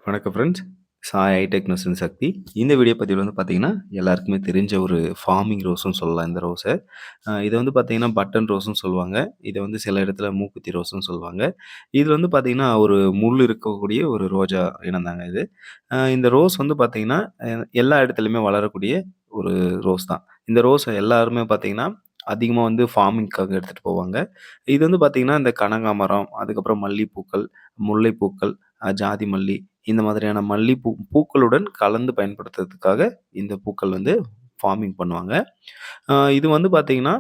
வணக்கம் friends. Sai hitech nursery சக்தி. இந்த video பதிவுல வந்து பார்த்தீங்கன்னா, எல்லாருக்குமே தெரிஞ்ச ஒரு ஃபார்மிங் ரோஸ்ன்னு சொல்லலாம் இந்த ரோஸ. இத வந்து பார்த்தீங்கன்னா, பட்டன் ரோஸ்ன்னு சொல்லுவாங்க. இத வந்து சில இடத்துல மூக்குத்தி ரோஸ்ன்னு சொல்லுவாங்க. இது வந்து பார்த்தீங்கன்னா, ஒரு முள் இருக்கக்கூடிய ஒரு ரோஜா இனம் தாங்க இது. இந்த ரோஸ் வந்து பார்த்தீங்கன்னா, எல்லா இடத்துலயுமே வளரக்கூடிய ஒரு ரோஸ் தான். இந்த ரோஸ எல்லாருமே பார்த்தீங்கன்னா, அதிகமா வந்து ஃபார்மிங்க்காக எடுத்துட்டு போவாங்க. இது வந்து பார்த்தீங்கன்னா, இந்த கனகாமரம், அதுக்கப்புறம் மல்லிப்பூக்கள், முல்லைப்பூக்கள், ஜாதி மல்லி இந்த மாதிரியான பூக்களுடன் கலந்து பயன்படுத்துறதுக்காக இந்த பூக்கள் வந்து ஃபார்மிங் பண்ணுவாங்க. இது வந்து பார்த்தீங்கன்னா,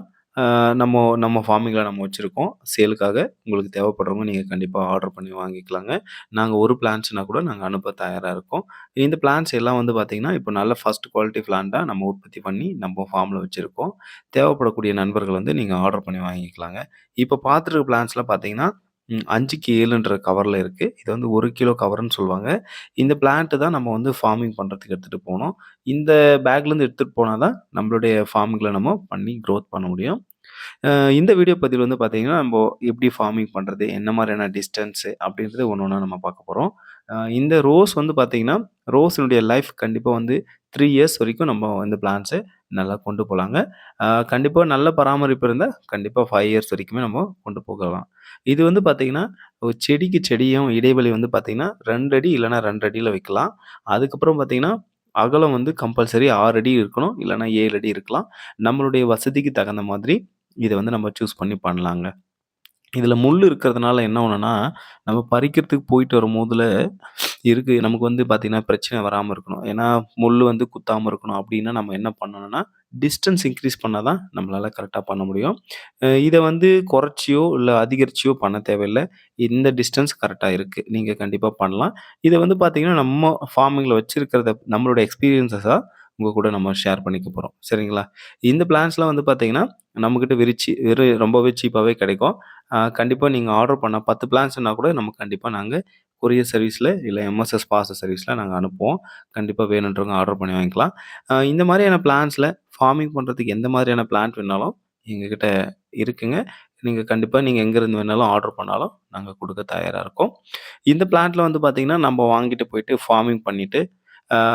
நம்ம நம்ம ஃபார்மிங்ல நம்ம வச்சிருக்கோம். சேலுக்காக உங்களுக்கு தேவைப்படுறவங்க நீங்க கண்டிப்பா ஆர்டர் பண்ணி வாங்கிக்கலாங்க. நாங்க ஒரு பிளான்ட்ஸ்னா கூட நாங்க அனுப்ப தயாரா இருக்கோம். இந்த பிளான்ட்ஸ் எல்லாம் வந்து பார்த்தீங்கன்னா, இப்போ நல்ல ஃபர்ஸ்ட் குவாலிட்டி பிளான்ட்டா நம்ம உற்பத்தி பண்ணி நம்ம ஃபார்ம்ல வச்சிருக்கோம். தேவைப்படக்கூடிய நண்பர்கள் வந்து நீங்க ஆர்டர் பண்ணி வாங்கிக்கலாங்க. இப்போ பார்த்துருக்க பிளான்ட்ஸ்லாம் பார்த்தீங்கன்னா, 5க்கு 7ன்ற கவர்ல இருக்கு. இது வந்து 1 கிலோ கவர்ன்னு சொல்லுவாங்க. இந்த பிளான்ட் தான் நம்ம வந்து ஃபார்மிங் பண்றதுக்கு எடுத்துட்டு போனோம். இந்த பேக்லேருந்து எடுத்துட்டு போனா தான் நம்மளுடைய ஃபார்மிங்கில நம்ம பண்ணி குரோத் பண்ண முடியும். அ இந்த வீடியோ பதிவுல வந்து பார்த்தீங்கன்னா, நம்போ எப்படி ஃபார்மிங் பண்றது? என்ன மாரியான டிஸ்டன்ஸு? அப்படின்றது ஒண்ணு ஒண்ணா நம்ம பார்க்க போறோம். இந்த ரோஸ் வந்து பார்த்தீங்கன்னா, ரோஸினுடைய லைஃப் கண்டிப்பா வந்து 3 இயர்ஸ் வரைக்கும் நம்ம இந்த பிளான்ட்ஸ நல்லா கொண்டு போலாங்க. கண்டிப்பா நல்ல பராமரிப்பு இருந்தா, கண்டிப்பா 5 இயர்ஸ் வரைக்குமே நம்ம கொண்டு போகலாம். இது வந்து பார்த்தீங்கன்னா, ஒரு செடிக்கு செடியும் இடைவெளி வந்து பார்த்தீங்கன்னா, 2 அடி இல்லன்னா 2 அடியில வைக்கலாம். அதுக்கப்புறம் பார்த்தீங்கன்னா, அகலம் வந்து கம்பல்சரி 6 அடி இருக்கணும். இல்லன்னா 7 அடி இருக்கலாம். நம்மளுடைய வசதிக்கு தகுந்த மாதிரி இத வந்து நம்ம சூஸ் பண்ணி பண்ணலாங்க. இதில முள்ளு இருக்கிறதுனால என்ன ஒண்ணுன்னா, நம்ம பறிக்கிறதுக்கு போயிட்டு வரும்போதுல நமக்கு வந்து பார்த்தீங்கன்னா, பிரச்சனை வராம இருக்கணும். ஏன்னா, முள்ளு வந்து குத்தாம இருக்கணும் அப்டின்னா, நம்ம என்ன பண்ணணும்னா, டிஸ்டன்ஸ் இன்கிரீஸ் பண்ணா தான் நம்மளால கரெக்ட்டா பண்ண முடியும். இத வந்து குறைச்சியோ, இல்ல அதிகரிச்சியோ பண்ண தேவையில்ல. இந்த டிஸ்டன்ஸ் கரெக்ட்டா இருக்கு. நீங்க கண்டிப்பா பண்ணலாம். இத வந்து பார்த்தீங்கன்னா, நம்ம ஃபார்மிங்ல வச்சிருக்கிறத நம்மளோட எக்ஸ்பீரியன்ஸஸா உங்க கூட நம்ம ஷேர் பண்ணிக்க போறோம். சரிங்களா? இந்த பிளான்ட்ஸ்லாம் வந்து பார்த்தீங்கன்னா, நம்மகிட்ட ரொம்பவே சீப்பாவே கிடைக்கும். கண்டிப்பா நீங்க ஆர்டர் பண்ண 10 பிளான்ஸ்ன்னா கூட நம்ம கண்டிப்பா நாங்க கொரியர் சர்வீஸ்ல இல்ல எம்எஸ்எஸ் பார்சல் சர்வீஸ்ல நாங்க அனுப்புவோம். கண்டிப்பா வேணுன்றவங்க ஆர்டர் பண்ணி வாங்கிக்கலாம். இந்த மாரியான பிளான்ட்ஸ்ல ஃபார்மிங் பண்றதுக்கு எந்த மாதிரியான பிளான்ட் வேணாலும் எங்ககிட்ட இருக்குங்க. நீங்க எங்கேருந்து வேணாலும் ஆர்டர் பண்ணாலும் நாங்க குடுக்க தயாரா இருக்கோம். இந்த பிளான்ட்ல வந்து பார்த்தீங்கன்னா, நம்ம வாங்கிட்டு போயிட்டு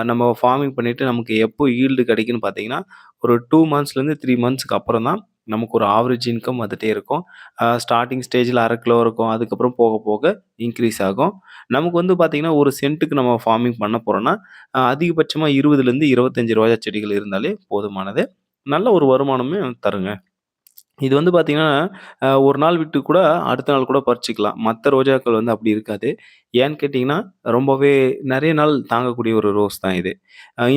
நம்ம ஃபார்மிங் பண்ணிட்டு நமக்கு எப்போ ஈல்டு கிடைக்குன்னு பார்த்தீங்கன்னா, ஒரு 2 மந்த்ஸ்லேருந்து 3 மந்த்ஸ்க்கு அப்புறம் தான் நமக்கு ஒரு ஆவரேஜ் இன்கம் வந்துட்டே இருக்கும். ஸ்டார்ட்டிங் ஸ்டேஜ்ல 1/2 கிலோ இருக்கும். அதுக்கப்புறம் போக போக இன்க்ரீஸ் ஆகும். நமக்கு வந்து பார்த்தீங்கன்னா, ஒரு சென்ட்டுக்கு நம்ம ஃபார்மிங் பண்ண போறோம்னா, அதிகபட்சமா 20லேருந்து 25 ரோஜா செடிகள் இருந்தாலே போதுமானது. நல்ல ஒரு வருமானமே தருங்க. இது வந்து பார்த்தீங்கன்னா, ஒரு நாள் விட்டு கூட அடுத்த நாள் கூட பறிச்சுக்கலாம். மத்த ரோஜாக்கள் வந்து அப்படி இருக்காது. ஏன்னு கேட்டீங்கன்னா, ரொம்பவே நெறைய நாள் தாங்கக்கூடிய ஒரு ரோஸ் தான் இது.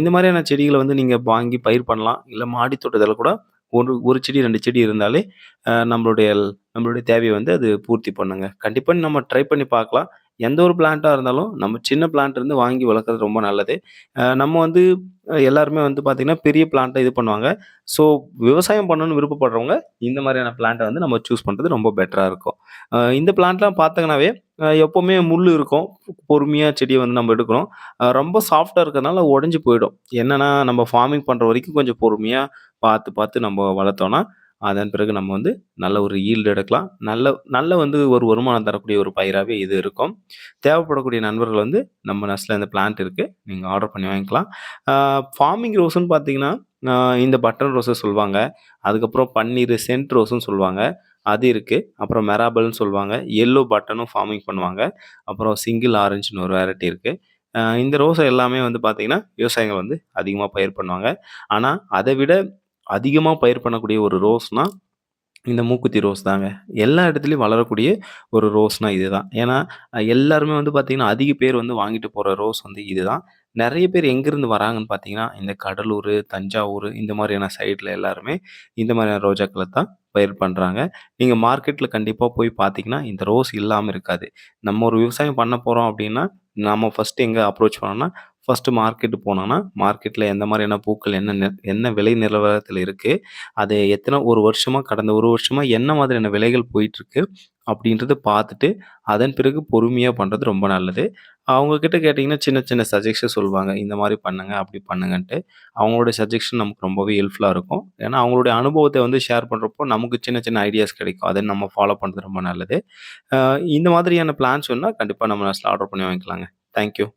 இந்த மாரியான செடிகள வந்து நீங்க வாங்கி பயிர் பண்ணலாம். இல்ல மாடி தோட்டத்தில கூட 1 செடி, 2 செடி இருந்தாலே, அ நம்மளுடைய நம்மளுடைய தேவைய வந்து அது பூர்த்தி பண்ணுங்க. கண்டிப்பா நம்ம ட்ரை பண்ணி பார்க்கலாம். எந்த ஒரு பிளான்ட்டா இருந்தாலும், நம்ம சின்ன பிளான்ட் இருந்து வாங்கி வளர்க்கறது ரொம்ப நல்லது. நம்ம வந்து எல்லாருமே வந்து பார்த்தீங்கன்னா, பெரிய பிளான்ட்ட இது பண்ணுவாங்க. ஸோ விவசாயம் பண்ணணும்னு விருப்பப்படுறவங்க, இந்த மாரியான பிளான்ட்ட வந்து நம்ம சூஸ் பண்றது ரொம்ப பெட்டரா இருக்கும். இந்த பிளான்ட்லாம் பார்த்தீங்கன்னாவே, எப்பவுமே முள்ளு இருக்கும். பொறுமையா செடிய வந்து நம்ம எடுக்கணும். ரொம்ப சாஃப்ட்டா இருக்கிறதுனால உடைஞ்சு போயிடும். என்னன்னா, நம்ம ஃபார்மிங் பண்ற வரைக்கும் கொஞ்சம் பொறுமையா பார்த்து, பார்த்து நம்ம வளர்த்தோம்னா, அதன் பிறகு நம்ம வந்து நல்ல ஒரு ஈல்டு எடுக்கலாம். நல்ல நல்ல வந்து ஒரு வருமானம் தரக்கூடிய ஒரு பயிராவே இது இருக்கும். தேவைப்படக்கூடிய நண்பர்கள் வந்து நம்ம நர்சரில இந்த பிளான்ட் இருக்கு. நீங்க ஆர்டர் பண்ணி வாங்கிக்கலாம். ஆ ஃபார்மிங் ரோஸ்ன்னு பார்த்தீங்கன்னா, ஆ இந்த பட்டன் ரோஸ சொல்வாங்க. அதுக்கப்புறம் பன்னீரு, சென்ட் ரோஸ்ன்னு சொல்வாங்க. அது இருக்கு. அப்புறம் மெராபல்ன்னு சொல்வாங்க. எல்லோ பட்டனும் ஃபார்மிங் பண்ணுவாங்க. அப்புறம் சிங்கிள் ஆரஞ்சுன்னு ஒரு வெரைட்டி இருக்கு. இந்த ரோஸ எல்லாமே வந்து பார்த்தீங்கன்னா, விவசாயிகள் வந்து அதிகமா பயிர் பண்ணுவாங்க. ஆனா, அத விட அதிகமா பயிர் பண்ணக்கூடிய ஒரு ரோஸ்னா இந்த மூக்குத்தி ரோஸ் தாங்க. எல்லா இடத்துலயும் வளரக்கூடிய ஒரு ரோஸ்னா இதுதான். ஏன்னா, எல்லாருமே வந்து பார்த்தீங்கன்னா, அதிக பேர் வந்து வாங்கிட்டு போற ரோஸ் வந்து இதுதான். நெறைய பேர் எங்கேருந்து வராங்கன்னு பார்த்தீங்கன்னா, இந்த கடலூரு, தஞ்சாவூரு இந்த மாரியான சைட்ல எல்லாருமே இந்த மாரியான ரோஜாக்கள தான் பயிர் பண்றாங்க. நீங்க மார்க்கெட்ல கண்டிப்பா போய் பார்த்தீங்கன்னா, இந்த ரோஸ் இல்லாம இருக்காது. நம்ம ஒரு விவசாயம் பண்ண போறோம் அப்டின்னா, நாம ஃபர்ஸ்ட்டு எங்க அப்ரோச் பண்ணணும்னா, ஃபர்ஸ்ட்டு மார்க்கெட் போனோம்னா, மார்க்கெட்ல எந்த மாரியான பூக்கள் என்ன விலை நிலவரத்தில இருக்கு அது ஒரு வருஷமா கடந்த 1 வருஷமா என்ன மாதிரியான விலைகள் போயிட்டுருக்கு, அப்படின்றத பார்த்துட்டு, அதன் பிறகு பொறுமையா பண்றது ரொம்ப நல்லது. அவங்க கிட்ட கேட்டீங்கன்னா, சின்ன சின்ன சஜஷன் சொல்லுவாங்க. இந்த மாரி பண்ணுங்க, அப்படி பண்ணுங்கன்ட்டு. அவங்களுடைய சஜஷன் நமக்கு ரொம்பவே ஹெல்ப்ஃபுல்லா இருக்கும். ஏன்னா, அவங்களுடைய அனுபவத்த வந்து ஷேர் பண்றப்போ, நமக்கு சின்ன சின்ன ஐடியாஸ் கிடைக்கும். அத நம்ம ஃபாலோ பண்றது ரொம்ப நல்லது. அ இந்த மாதிரியான பிளான்ஸ் வேணுனா, கண்டிப்பா நம்ம நர்ஸ்ல ஆர்டர் பண்ணி வாங்கிக்கலாங்க. Thank you.